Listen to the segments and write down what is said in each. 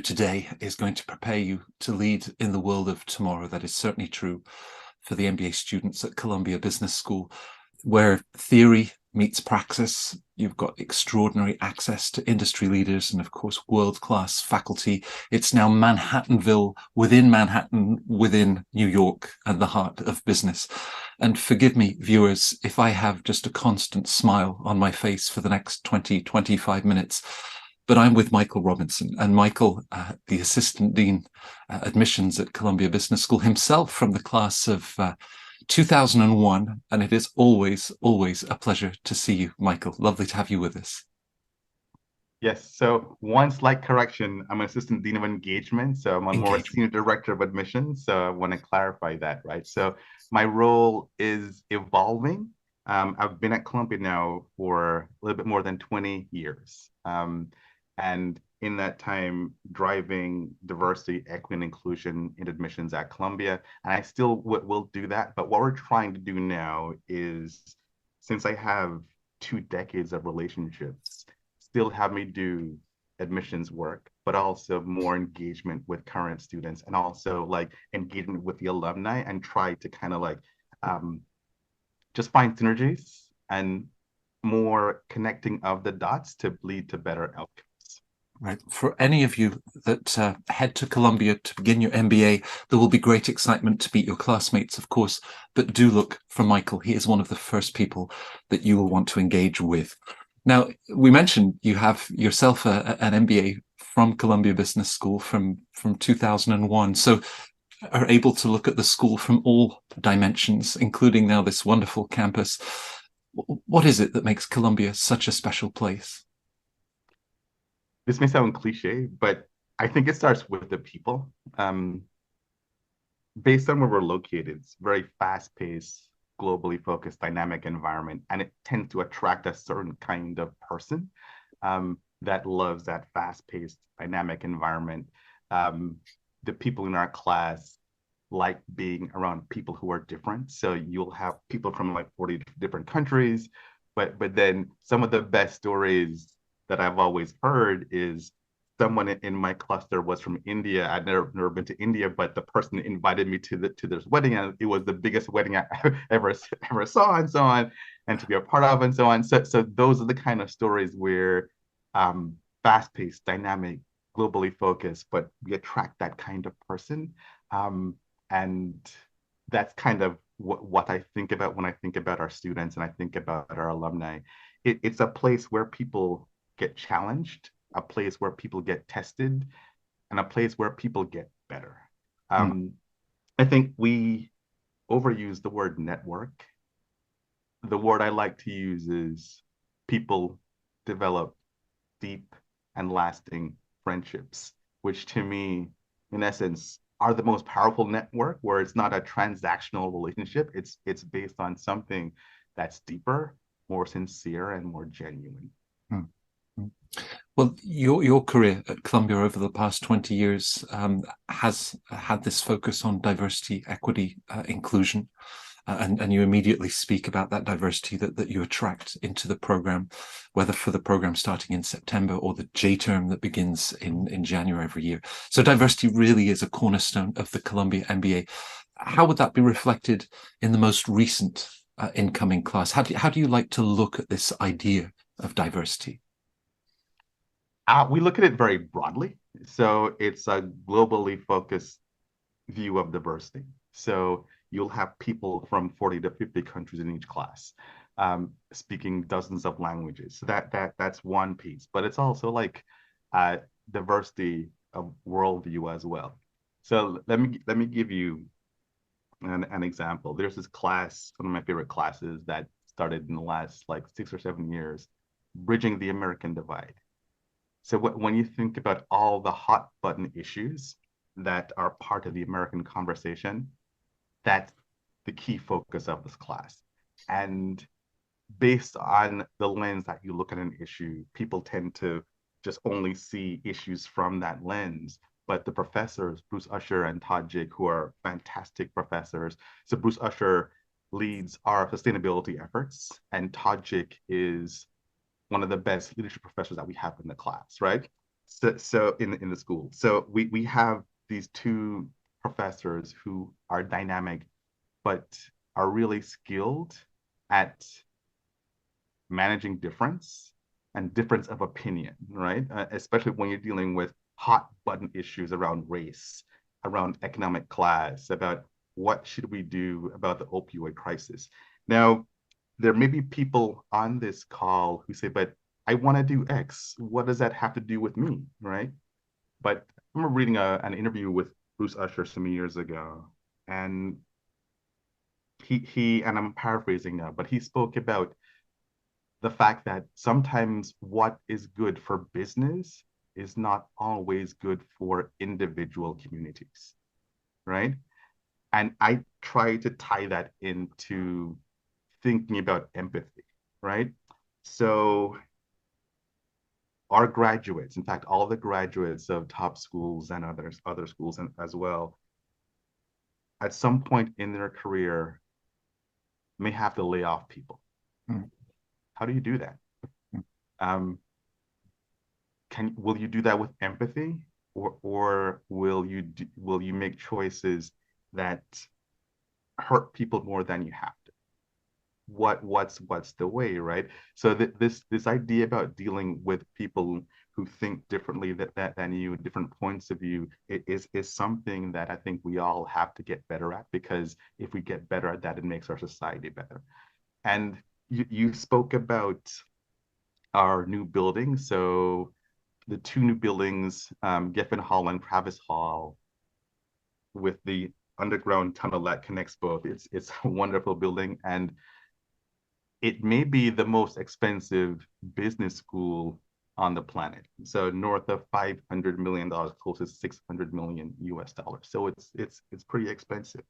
today is going to prepare you to lead in the world of tomorrow. That is certainly true for the MBA students at Columbia Business School, where theory meets practice. You've got extraordinary access to industry leaders and, of course, world-class faculty. It's now Manhattanville within Manhattan, within New York, and the heart of business. And forgive me, viewers, if I have just a constant smile on my face for the next 20-25 minutes. But I'm with Michael Robinson, and Michael, the Assistant Dean Admissions at Columbia Business School himself, from the class of 2001, and it is always a pleasure to see you, Michael. Lovely to have you with us. Yes, so one slight correction, I'm an Assistant Dean of Engagement, so I'm more a Senior Director of Admissions, so I want to clarify that, right? So my role is evolving. I've been at Columbia now for a little bit more than 20 years. And in that time, driving diversity, equity, and inclusion in admissions at Columbia. And I still will do that. But what we're trying to do now is, since I have 2 decades of relationships, still have me do admissions work, but also more engagement with current students, and also like engagement with the alumni, and try to kind of like just find synergies and more connecting of the dots to lead to better outcomes. Right. For any of you that head to Columbia to begin your MBA, there will be great excitement to meet your classmates, of course, but do look for Michael. He is one of the first people that you will want to engage with. Now, we mentioned you have yourself an MBA from Columbia Business School from 2001, so are able to look at the school from all dimensions, including now this wonderful campus. What is it that makes Columbia such a special place? This may sound cliche, but I think it starts with the people. Based on where we're located, it's very fast-paced, globally focused, dynamic environment, and it tends to attract a certain kind of person that loves that fast-paced, dynamic environment. The people in our class like being around people who are different. So you'll have people from like 40 different countries, but then some of the best stories that I've always heard is someone in my cluster was from India. I'd never been to India, but the person invited me to this wedding, and it was the biggest wedding I ever saw, and so on, and to be a part of, and so on. So those are the kind of stories where fast-paced, dynamic, globally focused, but we attract that kind of person, and that's kind of what I think about when I think about our students and I think about our alumni. It's a place where people get challenged, a place where people get tested, and a place where people get better. I think we overuse the word network. The word I like to use is people develop deep and lasting friendships, which to me, in essence, are the most powerful network, where it's not a transactional relationship. It's based on something that's deeper, more sincere, and more genuine. Well, your career at Columbia over the past 20 years has had this focus on diversity, equity, inclusion, and you immediately speak about that diversity that you attract into the program, whether for the program starting in September or the J term that begins in January every year. So diversity really is a cornerstone of the Columbia MBA. How would that be reflected in the most recent incoming class? How do you like to look at this idea of diversity? We look at it very broadly. So it's a globally focused view of diversity. So you'll have people from 40 to 50 countries in each class, speaking dozens of languages. So that's one piece, but it's also like diversity of worldview as well. So let me give you an example. There's this class, one of my favorite classes, that started in the last like 6 or 7 years, Bridging the American Divide. So when you think about all the hot button issues that are part of the American conversation, that's the key focus of this class. And based on the lens that you look at an issue, people tend to just only see issues from that lens. But the professors, Bruce Usher and Todd Jake, who are fantastic professors. So Bruce Usher leads our sustainability efforts, and Todd Jake is one of the best leadership professors that we have in the class, right? So in the school, so we have these two professors who are dynamic, but are really skilled at managing difference and difference of opinion, right? Especially when you're dealing with hot button issues around race, around economic class, about what should we do about the opioid crisis. Now, there may be people on this call who say, but I want to do X. What does that have to do with me, right? But I remember reading an interview with Bruce Usher some years ago, and he and I'm paraphrasing now, but he spoke about the fact that sometimes what is good for business is not always good for individual communities, right? And I try to tie that into thinking about empathy, right? So our graduates, in fact, all the graduates of top schools and other schools and as well, at some point in their career may have to lay off people. Mm. How do you do that? Mm. Um, will you do that with empathy, or will you make choices that hurt people more than you have to? What's the way, right? So this idea about dealing with people who think differently than you, different points of view, is something that I think we all have to get better at, because if we get better at that, it makes our society better. And you spoke about our new building. So the two new buildings, Giffen Hall and Travis Hall, with the underground tunnel that connects both. It's a wonderful building, and it may be the most expensive business school on the planet. So north of $500 million, close to 600 million US dollars. So it's pretty expensive,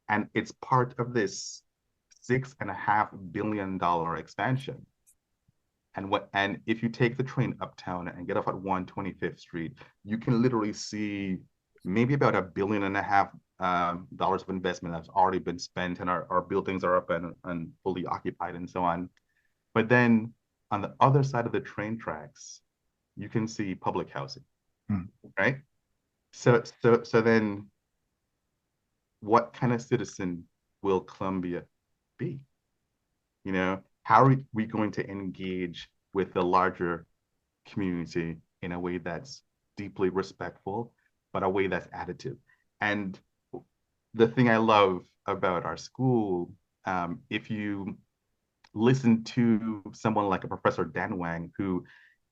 and it's part of this $6.5 billion expansion. And if you take the train uptown and get off at 125th Street, you can literally see maybe about $1.5 billion dollars of investment that's already been spent, and our buildings are up and fully occupied and so on. But then on the other side of the train tracks, you can see public housing, Mm. right? So then what kind of citizen will Columbia be? You know, how are we going to engage with the larger community in a way that's deeply respectful, but a way that's additive? And the thing I love about our school, if you listen to someone like a Professor Dan Wang, who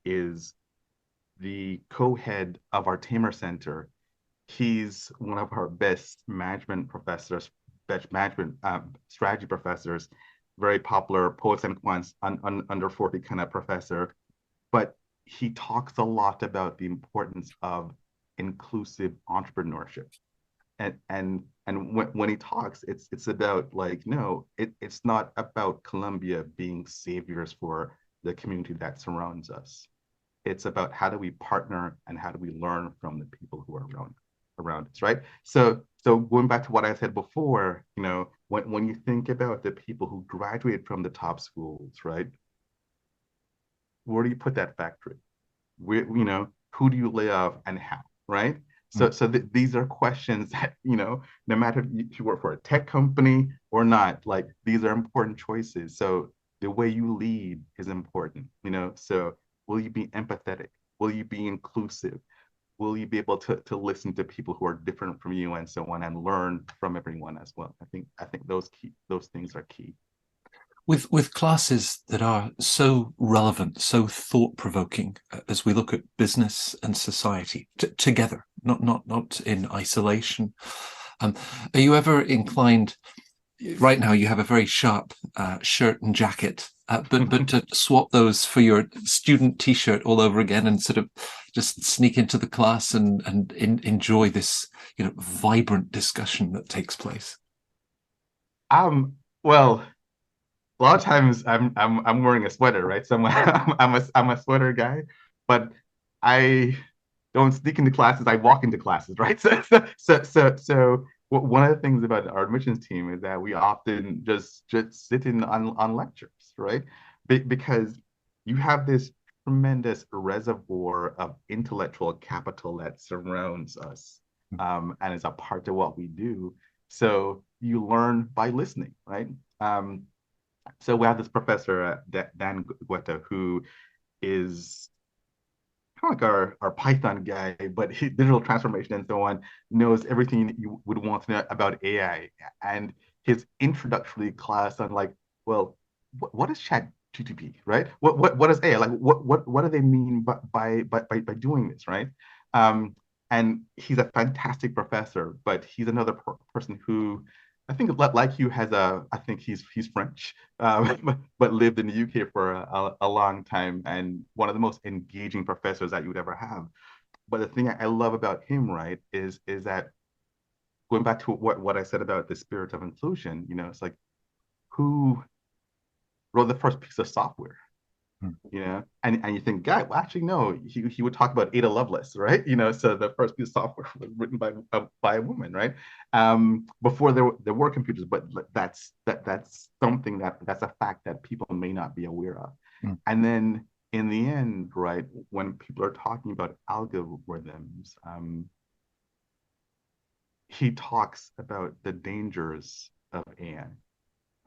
is the co-head of our Tamer Center, he's one of our best management professors, best management strategy professors, very popular poets and quants, under 40 kind of professor. But he talks a lot about the importance of inclusive entrepreneurship. And when he talks, it's about like, no, it's not about Columbia being saviors for the community that surrounds us. It's about how do we partner and how do we learn from the people who are around us, right? So going back to what I said before, when you think about the people who graduate from the top schools, right? Where do you put that factory? Who do you lay off and how, right? Mm. So these are questions that, no matter if you work for a tech company or not, like these are important choices. So the way you lead is important, so will you be empathetic? Will you be inclusive? Will you be able to listen to people who are different from you and so on, and learn from everyone as well? I think those things are key. With classes that are so relevant, so thought-provoking, as we look at business and society together, not in isolation. Are you ever inclined? Right now, you have a very sharp shirt and jacket, but to swap those for your student T-shirt all over again, and sort of just sneak into the class and enjoy this, vibrant discussion that takes place. Well, a lot of times I'm wearing a sweater, right? So I'm a sweater guy, but I don't sneak into classes. I walk into classes, right? So one of the things about our admissions team is that we often just sit in on lectures, right? Because you have this tremendous reservoir of intellectual capital that surrounds us, and is a part of what we do. So you learn by listening, right? So we have this professor, Dan Guetta, who is kind of like our Python guy, but digital transformation and so on, knows everything you would want to know about AI. And his introductory class on like, well, what is Chat GTP, right? What is AI? Like what do they mean by doing this, right? And he's a fantastic professor, but he's another person who I think like you has I think he's French, but lived in the UK for a long time, and one of the most engaging professors that you would ever have. But the thing I love about him, right, is that going back to what I said about the spirit of inclusion, it's like who wrote the first piece of software? And you think, God, well, actually, no, he would talk about Ada Lovelace, right? So the first piece of software was written by a woman, right? Before there were computers, but that's something that's a fact that people may not be aware of. And then in the end, right, when people are talking about algorithms, he talks about the dangers of AI,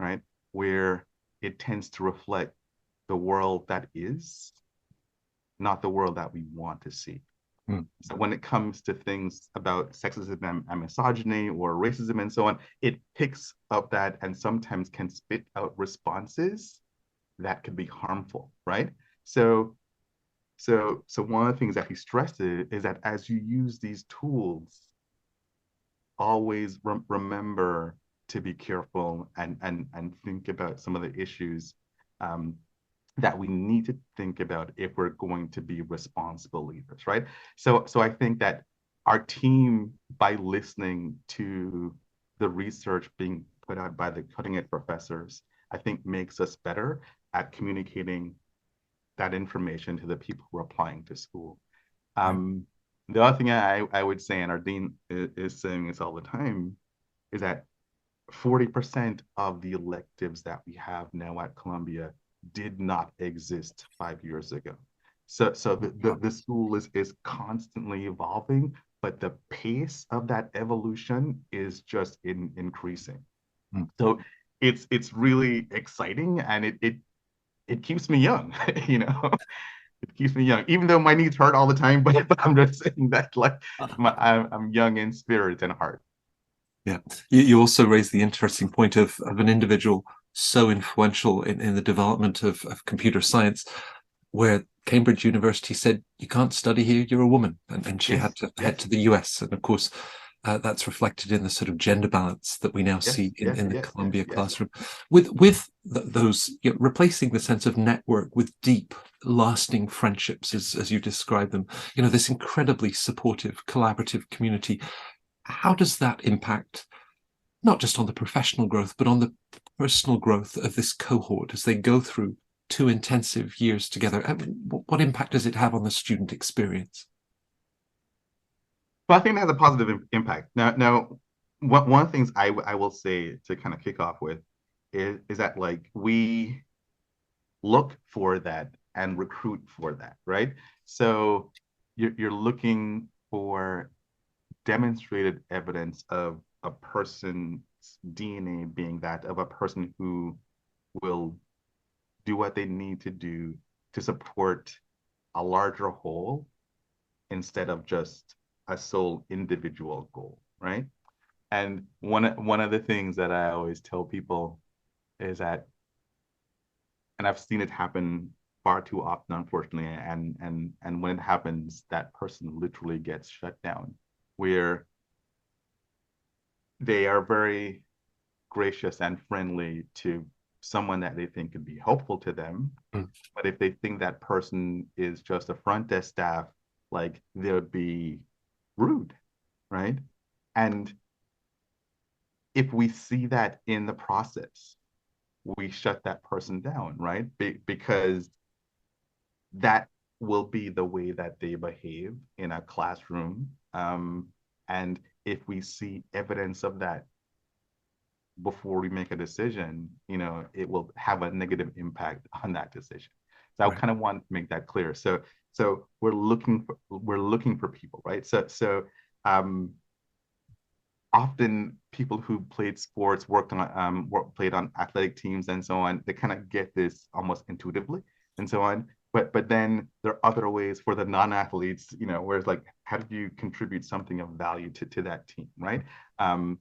right? Where it tends to reflect the world that is, not the world that we want to see. So when it comes to things about sexism and misogyny or racism and so on, it picks up that and sometimes can spit out responses that could be harmful, right? So one of the things that he stresses is that as you use these tools, always remember to be careful and think about some of the issues that we need to think about if we're going to be responsible leaders, right? So I think that our team, by listening to the research being put out by the cutting edge professors, I think makes us better at communicating that information to the people who are applying to school. The other thing I would say, and our dean is saying this all the time, is that 40% of the electives that we have now at Columbia did not exist 5 years ago. So the school is constantly evolving, but the pace of that evolution is just increasing. So it's really exciting, and it keeps me young, It keeps me young, even though my knees hurt all the time. But I'm just saying that, like, I'm young in spirit and heart. Yeah, you also raised the interesting point of an individual so influential in the development of computer science, where Cambridge University said, you can't study here, you're a woman. And she had to head to the US. And of course, that's reflected in the sort of gender balance that we now see in the Columbia classroom. With those, replacing the sense of network with deep, lasting friendships, as you describe them, this incredibly supportive, collaborative community. How does that impact not just on the professional growth, but on the personal growth of this cohort as they go through 2 intensive years together? What impact does it have on the student experience? Well, I think it has a positive impact. Now, one of the things I will say to kind of kick off with is that, like, we look for that and recruit for that, right? So you're looking for demonstrated evidence of a person's DNA being that of a person who will do what they need to do to support a larger whole instead of just a sole individual goal, right? And one of the things that I always tell people is that, and I've seen it happen far too often, unfortunately, and when it happens, that person literally gets shut down, where they are very gracious and friendly to someone that they think could be helpful to them. But if they think that person is just a front desk staff, like, they would be rude, right? And if we see that in the process, we shut that person down, right? Because that will be the way that they behave in a classroom. And if we see evidence of that before we make a decision, it will have a negative impact on that decision. So I Right. kind of want to make that clear. So we're looking for people, right? Um, often people who played sports, played on athletic teams and so on, they kind of get this almost intuitively and so on. But then there are other ways for the non-athletes, whereas like how did you contribute something of value to that team, right? Um,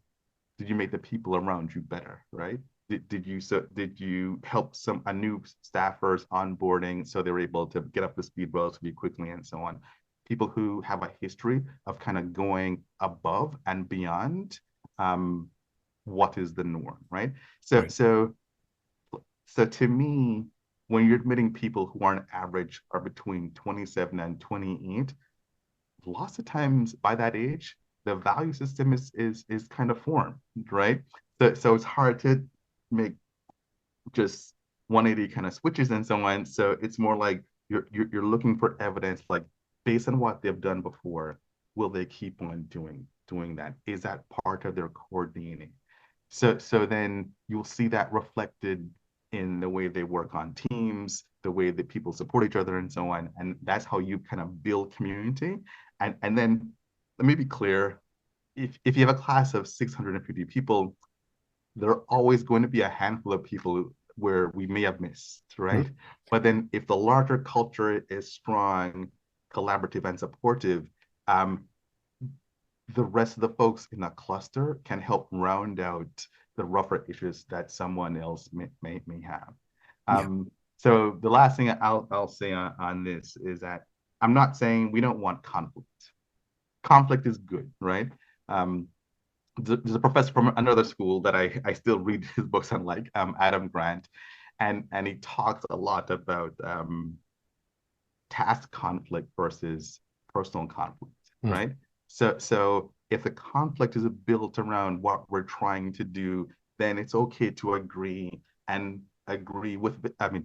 did you make the people around you better, right? Did you help a new staffers onboarding so they were able to get up to speed relatively quickly and so on? People who have a history of kind of going above and beyond um, what is the norm, right? So Right. so so to me, when you're admitting people who on average are between 27 and 28, lots of times by that age, the value system is kind of formed, right? So it's hard to make just 180 kind of switches and so on. So it's more like you're looking for evidence, like based on what they've done before, will they keep on doing that? Is that part of their coordinating? So then you'll see that reflected in the way they work on teams, the way that people support each other and so on. And that's how you kind of build community. And then let me be clear, if you have a class of 650 people, there are always going to be a handful of people where we may have missed, Mm. right? But then if the larger culture is strong, collaborative, and supportive, um, the rest of the folks in a cluster can help round out the rougher issues that someone else may have. Yeah. So the last thing I'll say on this is that I'm not saying we don't want conflict. Conflict is good, right? Um, there's a professor from another school that I still read his books on, like Adam Grant, and he talks a lot about task conflict versus personal conflict, Mm. right? So if the conflict is built around what we're trying to do, then it's okay to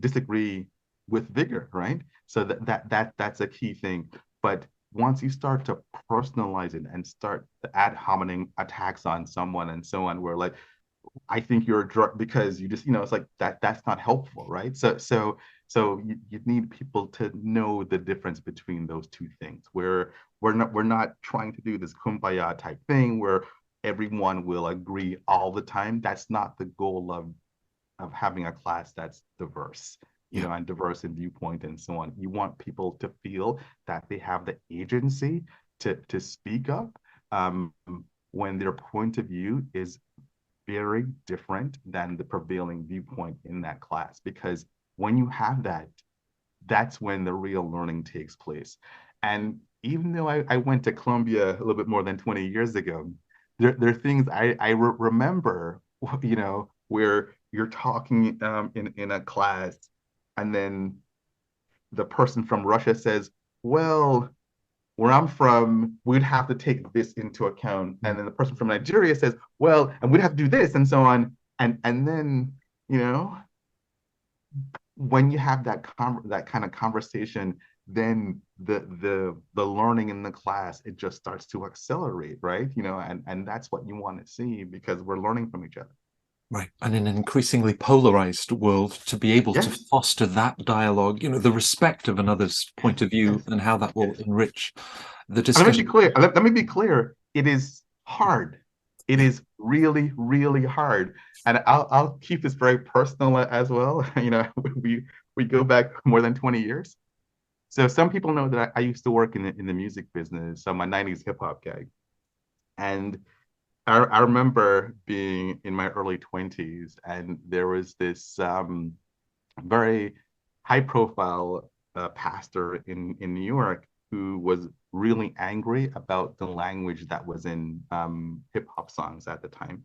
disagree with vigor, right? So that's a key thing. But once you start to personalize it and start the ad hominem attacks on someone and so on, where like I think you're a drug because you just, it's like that's not helpful, right? So you need people to know the difference between those two things. Where we're not trying to do this kumbaya type thing where everyone will agree all the time. That's not the goal of having a class that's diverse, Yeah. and diverse in viewpoint and so on. You want people to feel that they have the agency to speak up um, when their point of view is very different than the prevailing viewpoint in that class. Because when you have that, that's when the real learning takes place. And even though I went to Columbia a little bit more than 20 years ago, there are things I remember, where you're talking in a class, and then the person from Russia says, well, where I'm from, we'd have to take this into account. Mm. And then the person from Nigeria says, well, and we'd have to do this and so on. And then, when you have that kind of conversation, then the learning in the class, it just starts to accelerate, right? And that's what you want to see because we're learning from each other. Right. And in an increasingly polarized world, to be able to Yes, foster that dialogue, the respect of another's point of view yes, and how that will yes. enrich the And let me discussion. be clear. Let me be clear. It is hard. It Yeah. is really, really hard. And I'll keep this very personal as well. We go back more than 20 years. So some people know that I used to work in the music business. So I'm a 90s hip hop guy. And I remember being in my early 20s, and there was this very high profile pastor in New York who was really angry about the language that was in hip hop songs at the time.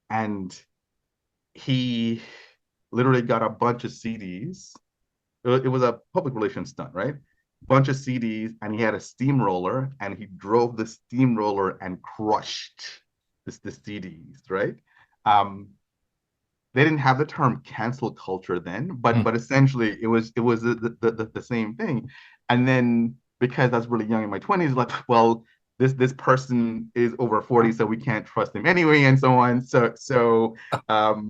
And he literally got a bunch of CDs. It was a public relations stunt, right? Bunch of CDs, and he had a steamroller, and he drove the steamroller and crushed the CDs, right? Um, they didn't have the term cancel culture then, but Mm. but essentially it was the same thing. And then because I was really young in my 20s, like, well, this person is over 40, so we can't trust him anyway, and so on. So um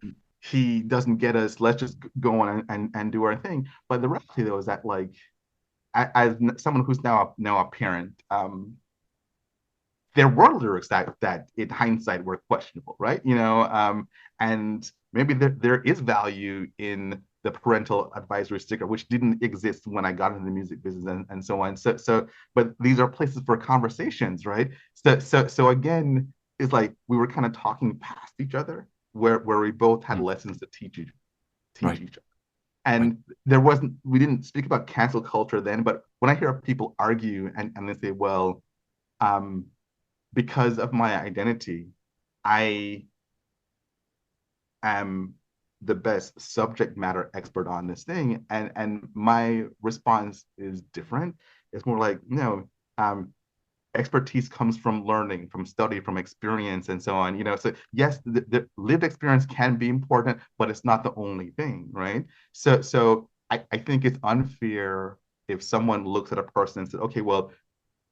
he doesn't get us. Let's just go on and do our thing. But the reality, though, is that like as someone who's now a parent, there were lyrics that in hindsight were questionable, right? And maybe there is value in the parental advisory sticker, which didn't exist when I got into the music business and so on. But these are places for conversations, right? So again, it's like we were kind of talking past each other, where we both had lessons to teach each other. And we didn't speak about cancel culture then, but when I hear people argue and they say, well, because of my identity, I am the best subject matter expert on this thing. And my response is different. It's more like, expertise comes from learning, from study, from experience, and so on. So yes, the lived experience can be important, but it's not the only thing, right? So I think it's unfair if someone looks at a person and says, okay, well,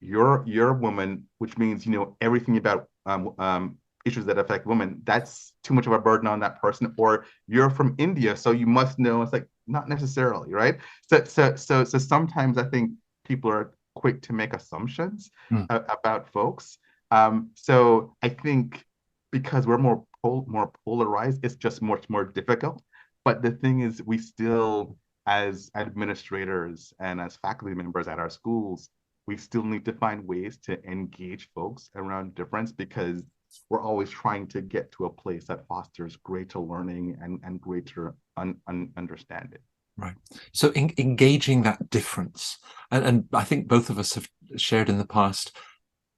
you're a woman, which means you know everything about issues that affect women. That's too much of a burden on that person. Or you're from India, so you must know. It's like not necessarily, right? So sometimes I think people are quick to make assumptions about folks. So I think because we're more polarized, it's just much more difficult. But the thing is, we still, as administrators and as faculty members at our schools, we still need to find ways to engage folks around difference, because we're always trying to get to a place that fosters greater learning and greater understanding. Right. So engaging that difference, and I think both of us have shared in the past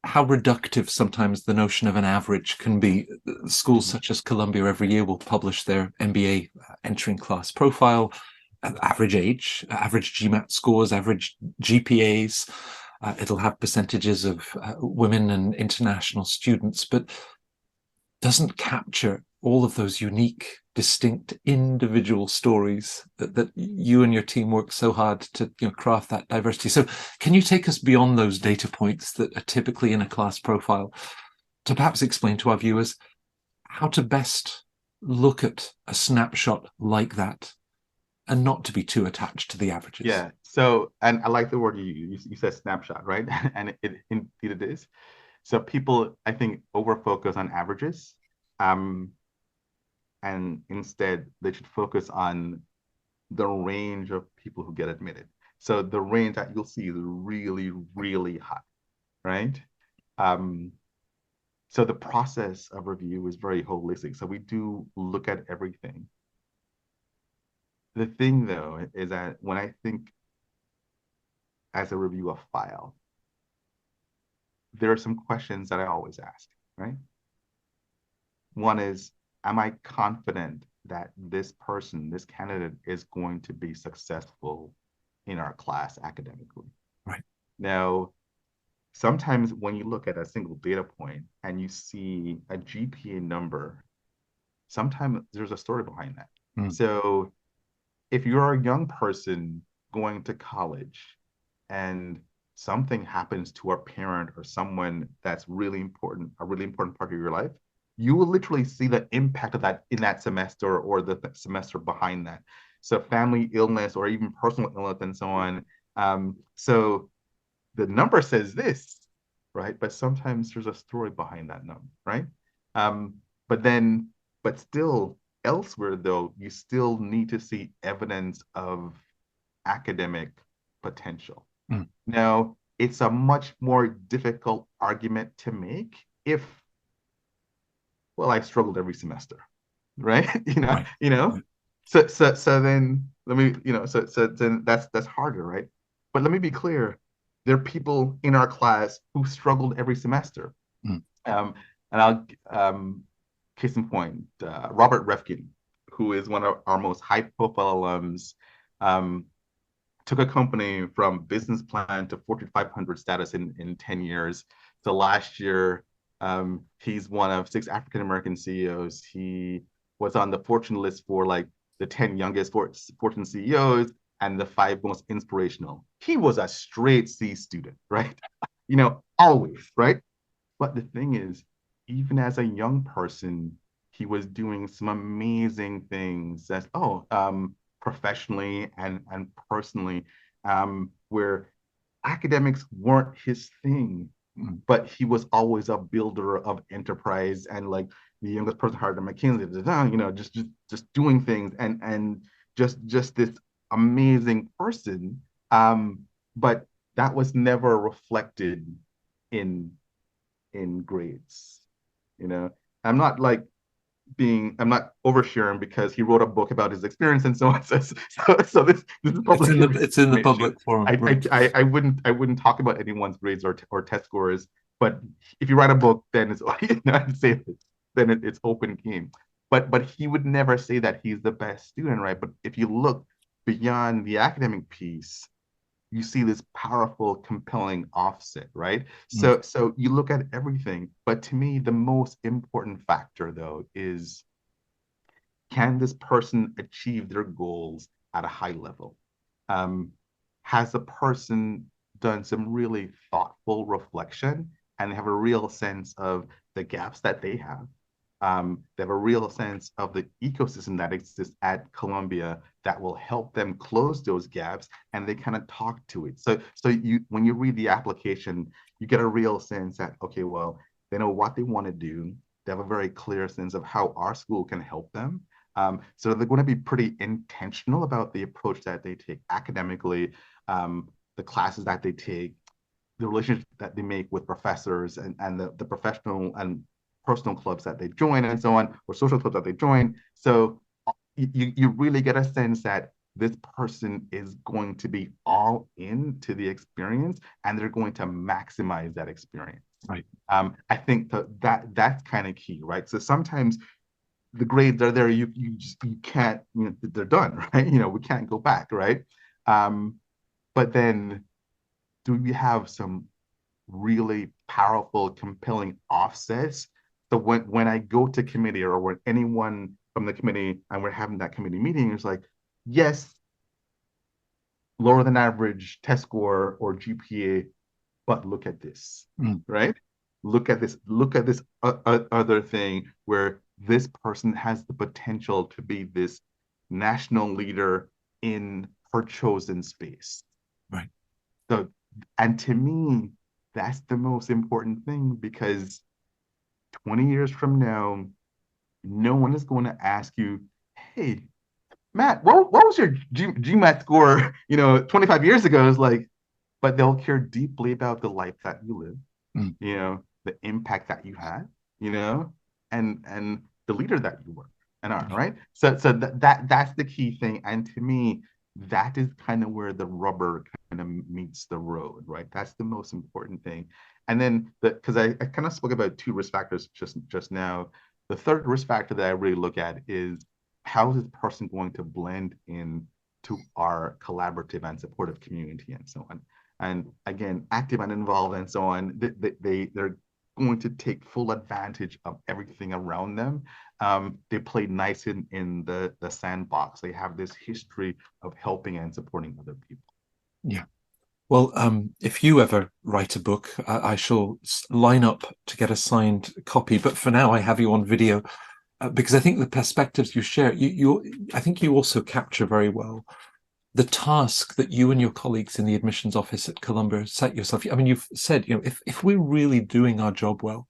how reductive sometimes the notion of an average can be. Schools such as Columbia every year will publish their MBA entering class profile, average age, average GMAT scores, average GPAs. It'll have percentages of women and international students, but doesn't capture all of those unique, distinct, individual stories that you and your team work so hard to craft that diversity. So can you take us beyond those data points that are typically in a class profile to perhaps explain to our viewers how to best look at a snapshot like that and not to be too attached to the averages? Yeah. So, and I like the word you said snapshot, right? And indeed it is. So people, I think, over focus on averages, and instead they should focus on the range of people who get admitted. So the range that you'll see is really, really high, right? So the process of review is very holistic. So we do look at everything. The thing, though, is that when I think as a review of file, there are some questions that I always ask, right? One is, am I confident that this person, this candidate, is going to be successful in our class academically? Right. Now, sometimes when you look at a single data point and you see a GPA number, sometimes there's a story behind that. So if you're a young person going to college and something happens to a parent or someone that's really important, a really important part of your life, you will literally see the impact of that in that semester or the semester behind that. So family illness or even personal illness and so on. So the number says this, right? But sometimes there's a story behind that number, right? But still elsewhere though, you still need to see evidence of academic potential. Now, it's a much more difficult argument to make if, well, I struggled every semester, right? Right. So then let me, so then that's harder, right? But let me be clear, there are people in our class who struggled every semester. And I'll case in point, Robert Refkin, who is one of our most high-profile alums, took a company from business plan to Fortune 500 status in 10 years. So last year, he's one of 6 African-American CEOs. He was on the Fortune list for like the 10 youngest Fortune CEOs and the 5 most inspirational. He was a straight C student, right? Always, right? But the thing is, even as a young person, he was doing some amazing things as professionally and personally, where academics weren't his thing, but he was always a builder of enterprise, and like the youngest person hired at McKinsey, just doing things, and just this amazing person. But that was never reflected in grades. I'm not like I'm not oversharing because he wrote a book about his experience and so on. So this is public. It's in the public forum. I wouldn't talk about anyone's grades or test scores. But if you write a book, then it's I'd say this, then it's open game. But he would never say that he's the best student, right? But if you look beyond the academic piece, you see this powerful, compelling offset, right? So you look at everything, but to me, the most important factor though is, can this person achieve their goals at a high level? Has the person done some really thoughtful reflection and have a real sense of the gaps that they have? They have a real sense of the ecosystem that exists at Columbia that will help them close those gaps, and they kind of talk to it. So when you read the application, you get a real sense that, okay, well, they know what they want to do. They have a very clear sense of how our school can help them. So they're going to be pretty intentional about the approach that they take academically, the classes that they take, the relationship that they make with professors, and the professional and personal clubs that they join and so on, or social clubs that they join. So you really get a sense that this person is going to be all into the experience and they're going to maximize that experience. Right. I think that's kind of key, right? So sometimes the grades are there, you can't, they're done, right? We can't go back, right? But then do we have some really powerful, compelling offsets? So when I go to committee, or when anyone from the committee and we're having that committee meeting, it's like, yes, lower than average test score or GPA, but look at this, right? Look at this other thing where this person has the potential to be this national leader in her chosen space. Right. So, and to me, that's the most important thing, because 20 years from now, no one is going to ask you, hey, Matt, what was your GMAT score, 25 years ago? It's like, but they'll care deeply about the life that you live, the impact that you had, and the leader that you were and are, right? So that's the key thing. And to me, that is kind of where the rubber kind of meets the road, right? That's the most important thing. And then because I kind of spoke about two risk factors just now. The third risk factor that I really look at is, how is this person going to blend in to our collaborative and supportive community and so on? And again, active and involved and so on, they're going to take full advantage of everything around them. They play nice in the sandbox. They have this history of helping and supporting other people. Yeah. Well, if you ever write a book, I shall line up to get a signed copy. But for now, I have you on video because I think the perspectives you share, I think you also capture very well the task that you and your colleagues in the admissions office at Columbia set yourself. I mean, you've said, if we're really doing our job well,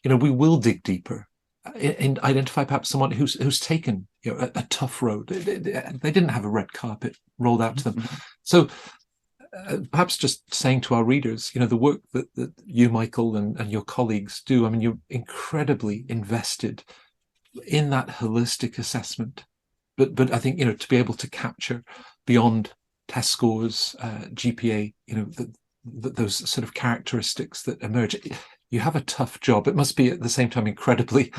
we will dig deeper and identify perhaps someone who's taken a tough road. They didn't have a red carpet rolled out to them. So perhaps just saying to our readers, the work that you, Michael, and your colleagues do, I mean, you're incredibly invested in that holistic assessment. But I think, to be able to capture beyond test scores, GPA, those sort of characteristics that emerge. You have a tough job. It must be at the same time incredibly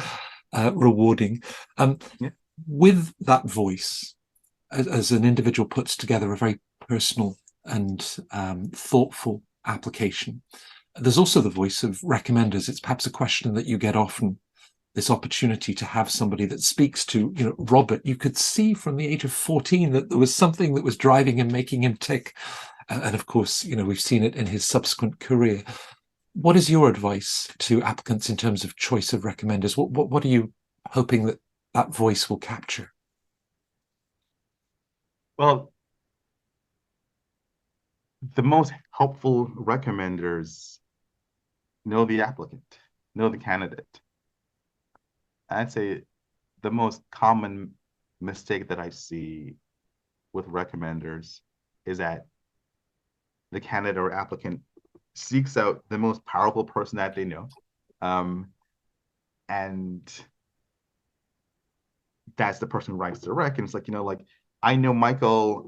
rewarding. With that voice, as an individual puts together a very personal and thoughtful application, there's also the voice of recommenders. It's perhaps a question that you get often, this opportunity to have somebody that speaks to, Robert. You could see from the age of 14 that there was something that was driving him, making him tick. And of course, we've seen it in his subsequent career. What is your advice to applicants in terms of choice of recommenders? What do you hoping that that voice will capture? Well, the most helpful recommenders know the applicant, know the candidate. I'd say the most common mistake that I see with recommenders is that the candidate or applicant seeks out the most powerful person that they know. And that's the person who writes the rec. And it's like, like I know Michael,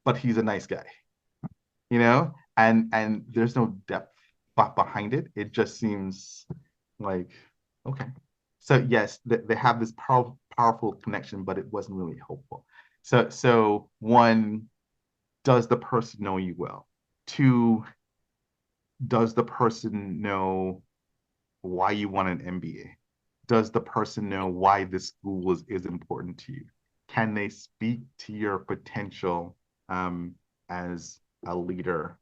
but he's a nice guy, and there's no depth behind it. It just seems like, okay. So yes, they have this powerful connection, but it wasn't really helpful. So one, does the person know you well? Two, does the person know why you want an MBA? Does the person know why this school is important to you? Can they speak to your potential as a leader,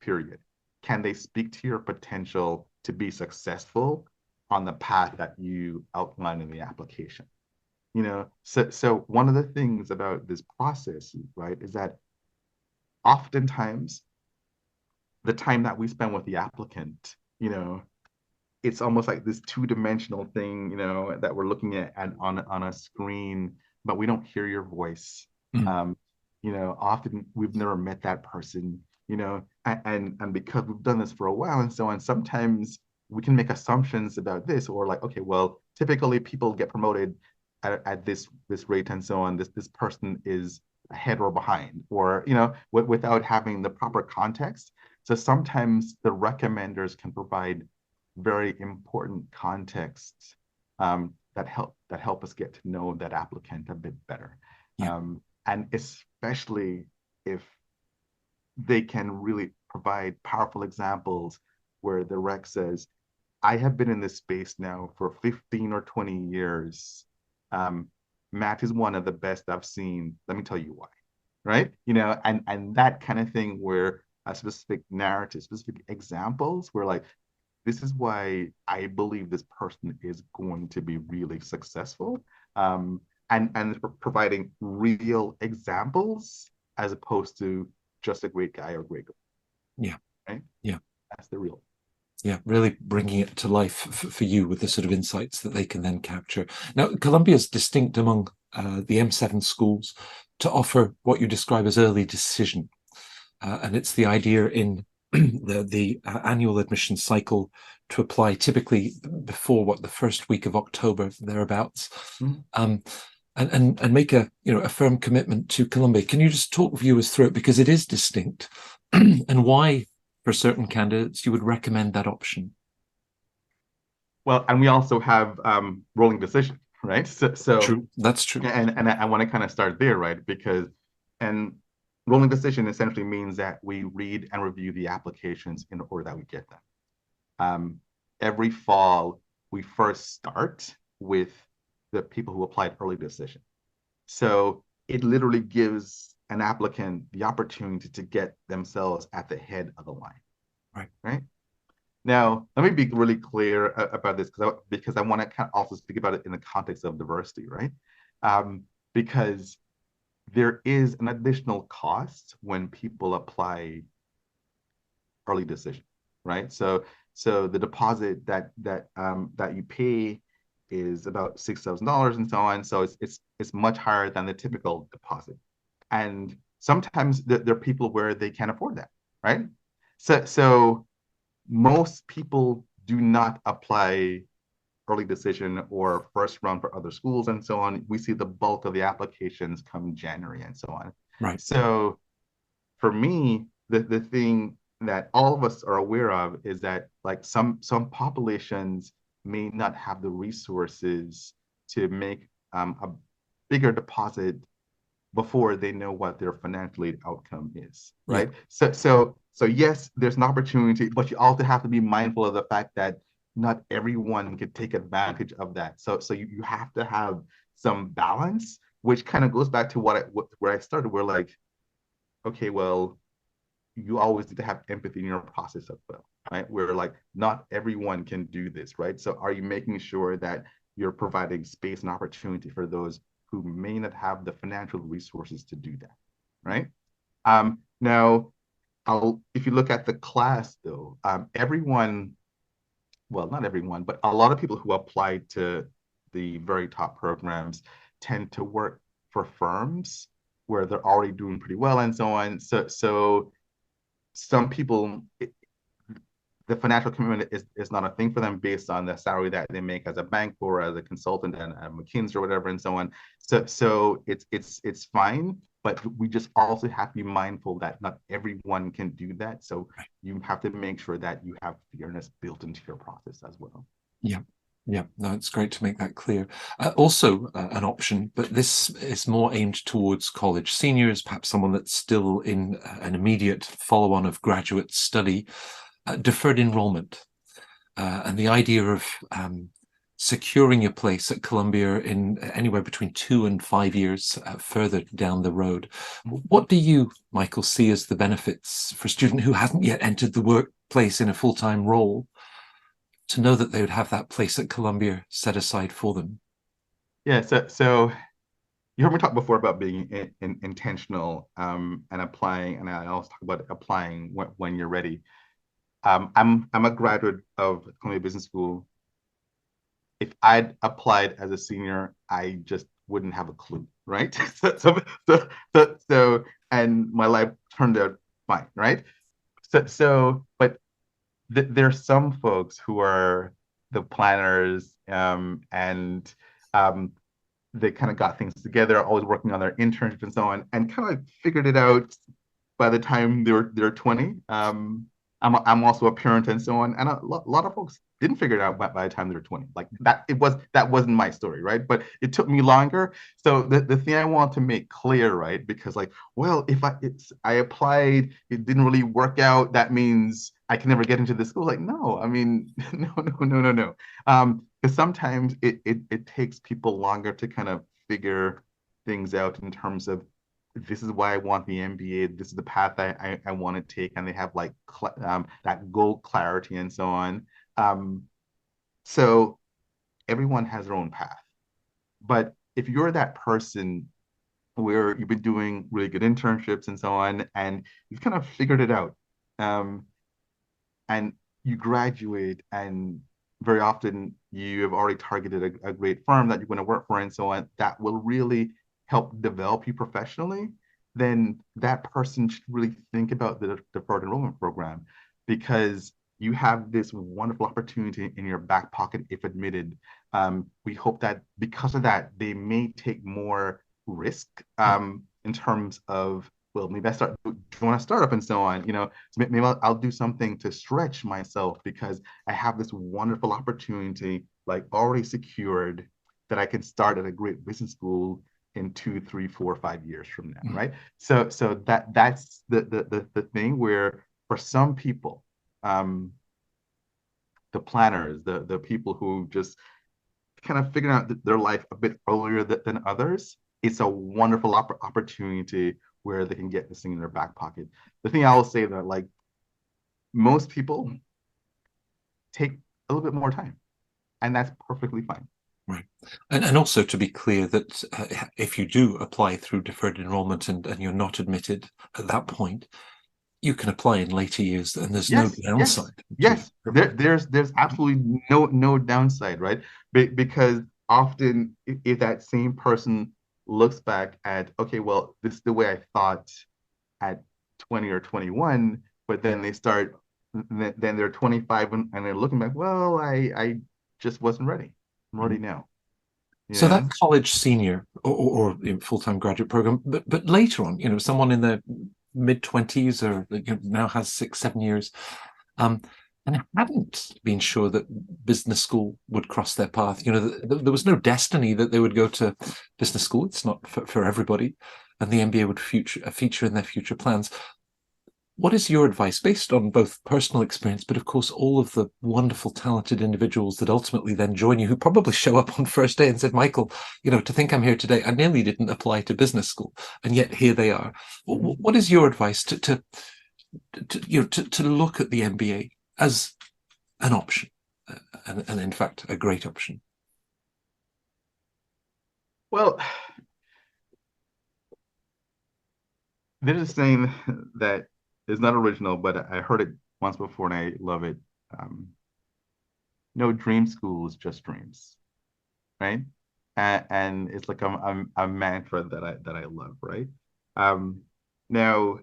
period? Can they speak to your potential to be successful on the path that you outline in the application? So one of the things about this process, right, is that oftentimes the time that we spend with the applicant, it's almost like this two-dimensional thing, that we're looking at on a screen, but we don't hear your voice. Mm. Often we've never met that person, and because we've done this for a while and so on, sometimes we can make assumptions about this, or like, okay, well, typically people get promoted at this rate and so on. This person is ahead or behind, or without having the proper context. So sometimes the recommenders can provide very important contexts that help us get to know that applicant a bit better. Yeah. And especially if they can really provide powerful examples where the rec says, I have been in this space now for 15 or 20 years. Matt is one of the best I've seen. Let me tell you why. Right? And that kind of thing, where a specific narrative, specific examples, where like, this is why I believe this person is going to be really successful. And providing real examples as opposed to just a great guy or great girl. Yeah. Right? Yeah. That's the real. Yeah, really bringing it to life for you with the sort of insights that they can then capture. Now, Columbia is distinct among the M7 schools to offer what you describe as early decision. And it's the idea in the annual admission cycle to apply typically before the first week of October, thereabouts. Mm-hmm. And make a firm commitment to Columbia. Can you just talk viewers through it, because it is distinct, and why for certain candidates you would recommend that option? Well, and we also have rolling decision, right? So true, that's true. And I want to kind of start there, right? Because rolling decision essentially means that we read and review the applications in order that we get them. Every fall, we first start with the people who applied early decision. So it literally gives an applicant the opportunity to get themselves at the head of the line. Right. Now, let me be really clear about this, because I want to kind of also speak about it in the context of diversity, right? Because there is an additional cost when people apply early decision, right? So the deposit that you pay is about $6,000 and so on. So it's much higher than the typical deposit, and sometimes there are people where they can't afford that, right? So most people do not apply early decision or first round for other schools and so on. We see the bulk of the applications come January and so on. Right. So for me, the thing that all of us are aware of is that like some populations may not have the resources to make a bigger deposit before they know what their financial aid outcome is, right? Yeah. So yes, there's an opportunity, but you also have to be mindful of the fact that not everyone can take advantage of that. So you have to have some balance, which kind of goes back to where I started. We're like, okay, well, you always need to have empathy in your process as well, right? Where like not everyone can do this, right? So are you making sure that you're providing space and opportunity for those who may not have the financial resources to do that, right? Now, if you look at the class though, everyone, well, not everyone, but a lot of people who apply to the very top programs tend to work for firms where they're already doing pretty well and so on. So some people, the financial commitment is not a thing for them based on the salary that they make as a bank or as a consultant and at McKinsey or whatever and so on. So it's fine, but we just also have to be mindful that not everyone can do that. So you have to make sure that you have fairness built into your process as well. Yeah. Yeah, no, it's great to make that clear. Also an option, but this is more aimed towards college seniors, perhaps someone that's still in an immediate follow-on of graduate study, deferred enrollment. And the idea of securing your place at Columbia in anywhere between 2 and 5 years further down the road. What do you, Michael, see as the benefits for a student who hasn't yet entered the workplace in a full-time role to know that they would have that place at Columbia set aside for them? Yeah, so you heard me talk before about being intentional and applying, and I also talk about applying when you're ready. I'm a graduate of Columbia Business School. If I'd applied as a senior, I just wouldn't have a clue, right? And my life turned out fine, right? But there's some folks who are the planners, and they kind of got things together, always working on their internships and so on, and kind of figured it out by the time they're 20. I'm also a parent and so on, and a lot of folks didn't figure it out by the time they were 20. Like that wasn't my story, right? But it took me longer. So the thing I want to make clear, right? Because like, well, if I applied, it didn't really work out, that means I can never get into the school. Like, no, I mean, no. Because sometimes it takes people longer to kind of figure things out in terms of, this is why I want the MBA. This is the path I want to take, and they have like that goal clarity and so on. So everyone has their own path. But if you're that person where you've been doing really good internships and so on, and you've kind of figured it out, and you graduate, and very often you have already targeted a great firm that you're going to work for and so on, that will really help develop you professionally, then that person should really think about the deferred enrollment program, because you have this wonderful opportunity in your back pocket if admitted. We hope that because of that, they may take more risk in terms of, well, maybe I join a startup and so on, so maybe I'll do something to stretch myself because I have this wonderful opportunity like already secured that I can start at a great business school in 2, 3, 4, 5 years from now, right? So that's the thing where for some people, the planners, the people who just kind of figuring out their life a bit earlier than others, it's a wonderful opportunity where they can get this thing in their back pocket. The thing I will say that like most people take a little bit more time, and that's perfectly fine. Right. And also to be clear that if you do apply through deferred enrollment and you're not admitted at that point, you can apply in later years and there's no downside. Yes. There's absolutely no downside, right? Because often if that same person looks back at, okay, well, this is the way I thought at 20 or 21, but then then they're 25 and they're looking back, well, I just wasn't ready. I'm ready now. So that college senior or full-time graduate program, but later on, someone in their mid-20s or now has 6, 7 years, and hadn't been sure that business school would cross their path. There was no destiny that they would go to business school. It's not for everybody, and the MBA would feature in their future plans. What is your advice, based on both personal experience, but of course all of the wonderful, talented individuals that ultimately then join you, who probably show up on first day and said, Michael, to think I'm here today, I nearly didn't apply to business school, and yet here they are. What is your advice to to look at the MBA as an option, and in fact a great option? Well, there's a saying that is not original, but I heard it once before and I love it. No dream school is just dreams, right? And it's like a mantra that I love, right? Um, Now,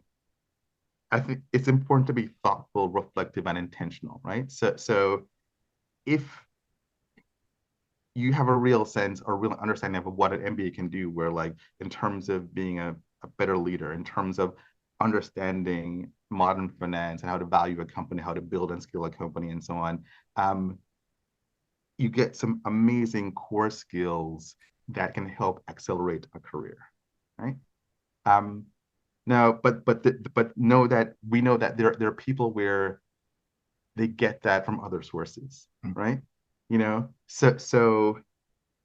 I think it's important to be thoughtful, reflective, and intentional, right? So if you have a real sense or real understanding of what an MBA can do, where like in terms of being a better leader, in terms of understanding modern finance and how to value a company, how to build and scale a company, and so on, you get some amazing core skills that can help accelerate a career, right? Um, Now, but know that we know that there are people where they get that from other sources, right? So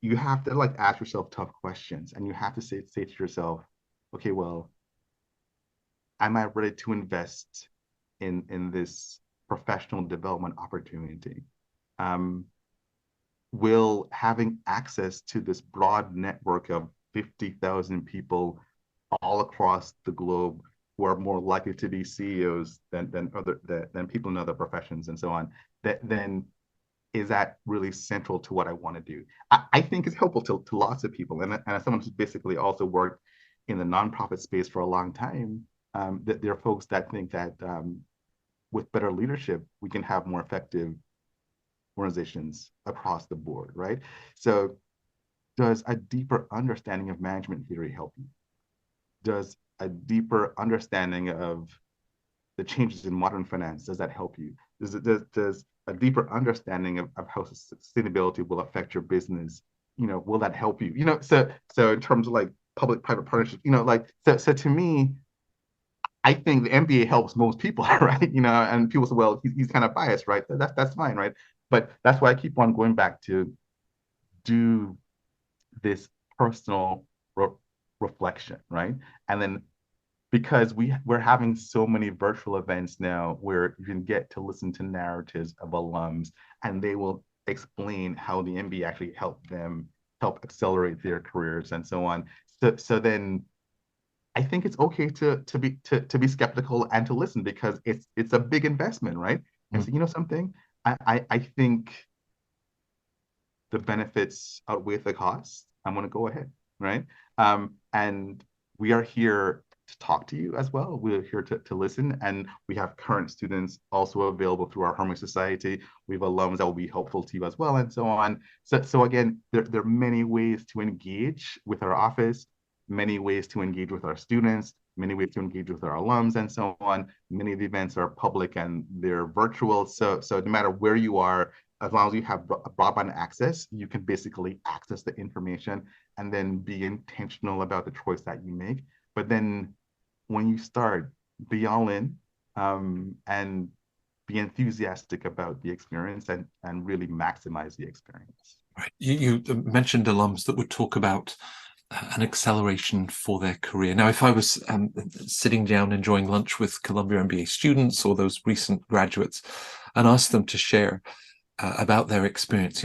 you have to like ask yourself tough questions, and you have to say to yourself, okay, well, am I ready to invest in this professional development opportunity? Um, will having access to this broad network of 50,000 people all across the globe who are more likely to be CEOs than people in other professions and so on, then is that really central to what I want to do? I think it's helpful to lots of people. And as someone who's basically also worked in the nonprofit space for a long time, that there are folks that think that with better leadership, we can have more effective organizations across the board, right? So does a deeper understanding of management theory help you? Does a deeper understanding of the changes in modern finance, does that help you? Does a deeper understanding of how sustainability will affect your business, will that help you? So in terms of like public-private partnerships, like so to me, I think the MBA helps most people, right? And people say, well, he's kind of biased, right? That's fine, right? But that's why I keep on going back to do this personal reflection, right? And then because we're having so many virtual events now where you can get to listen to narratives of alums and they will explain how the MBA actually help accelerate their careers and so on. So then I think it's okay to be skeptical and to listen because it's a big investment, right? And so something, I think the benefits outweigh the costs. I'm going to go ahead, right? And we are here to talk to you as well. We're here to listen, and we have current students also available through our Harmony Society. We have alums that will be helpful to you as well, and so on. So again, there are many ways to engage with our office, many ways to engage with our students, many ways to engage with our alums, and so on. Many of the events are public and they're virtual. So no matter where you are, as long as you have broadband access, you can basically access the information and then be intentional about the choice that you make. But then when you start, be all in and be enthusiastic about the experience and really maximize the experience. Right. You mentioned alums that would talk about an acceleration for their career. Now, if I was sitting down enjoying lunch with Columbia MBA students or those recent graduates and asked them to share about their experience,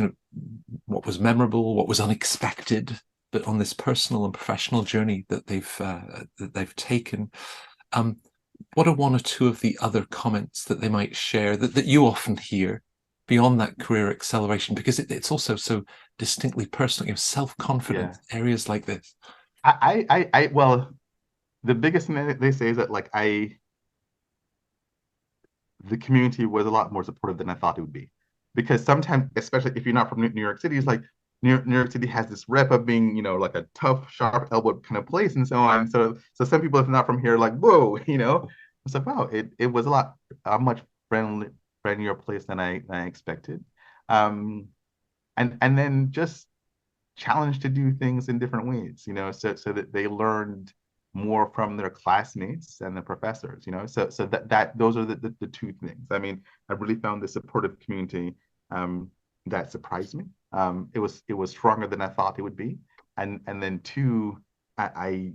what was memorable, what was unexpected, but on this personal and professional journey that they've taken, what are one or two of the other comments that they might share that you often hear beyond that career acceleration? Because it's also so distinctly personal, self-confidence, areas like this. Well, the biggest thing they say is that like the community was a lot more supportive than I thought it would be. Because sometimes, especially if you're not from New York City, it's like New York City has this rep of being, like a tough, sharp elbowed kind of place and so on. So some people, if not from here, like, whoa, It's like, wow, it was a much friendlier place than I expected. And then just challenged to do things in different ways, so that they learned more from their classmates and the professors, so that those are the two things. I mean, I really found the supportive community that surprised me. It was stronger than I thought it would be, and then two, I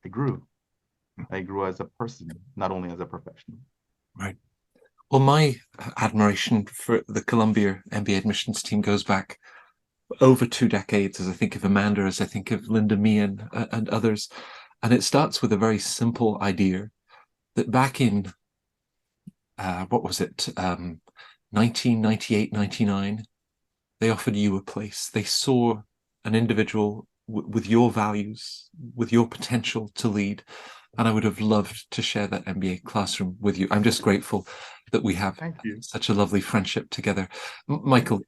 grew as a person, not only as a professional. Right. Well, my admiration for the Columbia MBA admissions team goes back over 2 decades, as I think of Amanda, as I think of Linda Meehan and others. And it starts with a very simple idea that back in, what was it, 1998, 99, they offered you a place. They saw an individual with your values, with your potential to lead. And I would have loved to share that MBA classroom with you. I'm just grateful that we have Thank you. such a lovely friendship together. Michael,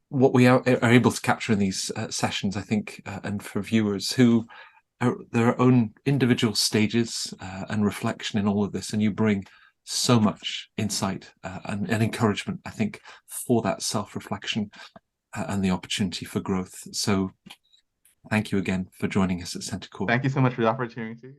what we are able to capture in these sessions, I think, and for viewers who are their own individual stages and reflection in all of this, and you bring so much insight and encouragement, I think, for that self-reflection and the opportunity for growth. So thank you again for joining us at CentreCourt. Thank you so much for the opportunity.